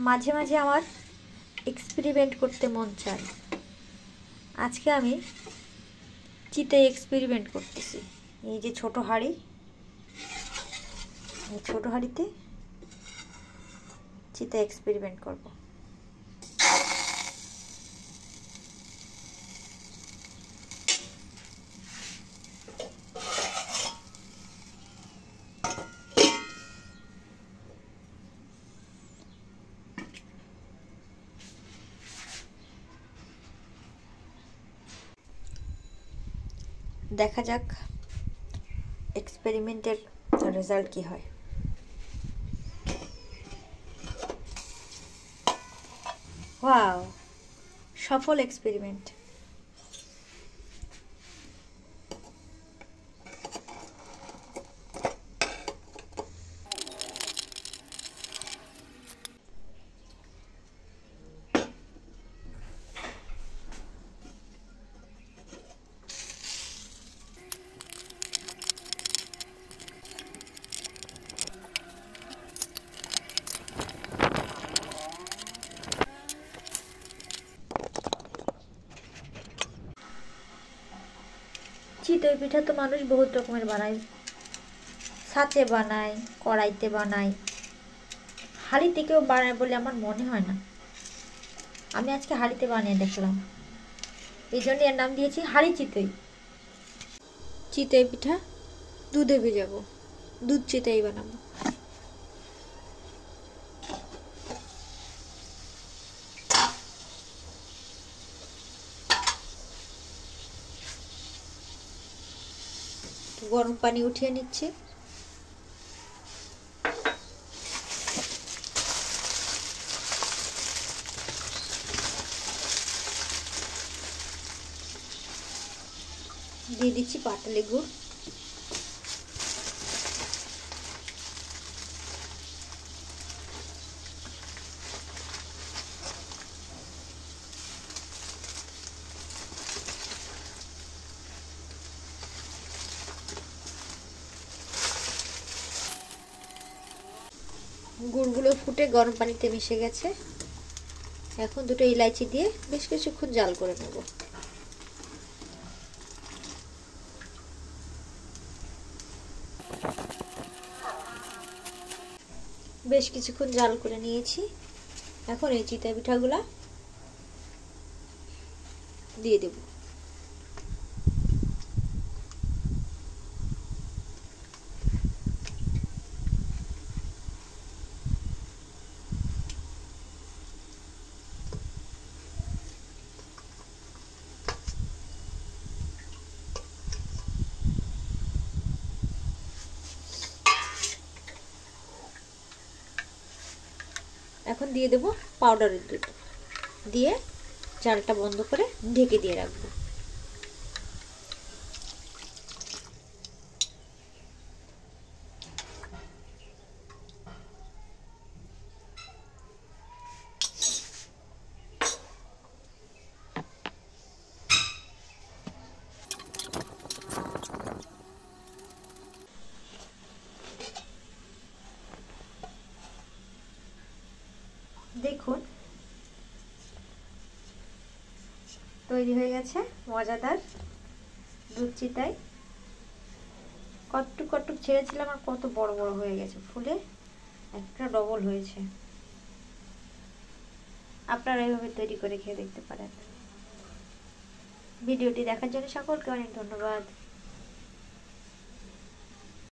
মাঝে মাঝে আমার এক্সপেরিমেন্ট করতে মন চায়। আজকে আমি চিতায় এক্সপেরিমেন্ট করতেছি। এই যে ছোট হাঁড়ি, এই ছোট হাঁড়িতে চিতা এক্সপেরিমেন্ট করব। দেখা যাক এক্সপেরিমেন্টের রেজাল্ট কি হয়। ওয়াও, সফল এক্সপেরিমেন্ট। চিতই পিঠা তো মানুষ বহুত রকমের বানায়, ছাঁচে বানায়, কড়াইতে বানায়, হাঁড়িতে কেউ বানায় বলে আমার মনে হয় না। আমি আজকে হাঁড়িতে বানিয়ে দেখলাম, এই জন্য এর নাম দিয়েছি হাঁড়ি চিতই। চিতই পিঠা দুধে ভেজাবো, দুধ চিতই বানাবো। গরম পানি উঠিয়ে নিচ্ছে। দিয়ে দিচ্ছি পাটালি গুড়। গুড়গুলো ফুটে গরম পানিতে মিশে গেছে। এখন দুটো ইলাইচি দিয়ে বেশ কিছুক্ষণ জাল করে নেব। বেশ কিছুক্ষণ জাল করে নিয়েছি। এখন এই চিতই পিঠাগুলা দিয়ে দেব। এখন দিয়ে দেব পাউডারের দুধ, দিয়ে জালটা বন্ধ করে ঢেকে দিয়ে রাখবো। দেখুন তৈরি হয়ে গেছে মজাদার দুধ চিতাই। কতটুক কতটুক ছেড়েছিলাম আর কত বড় বড় হয়ে গেছে, ফুলে একটা ডবল হয়েছে। আপনারা এইভাবে তৈরি করে খেয়ে দেখতে পারেন। ভিডিওটি দেখার জন্য সকলকে অনেক ধন্যবাদ।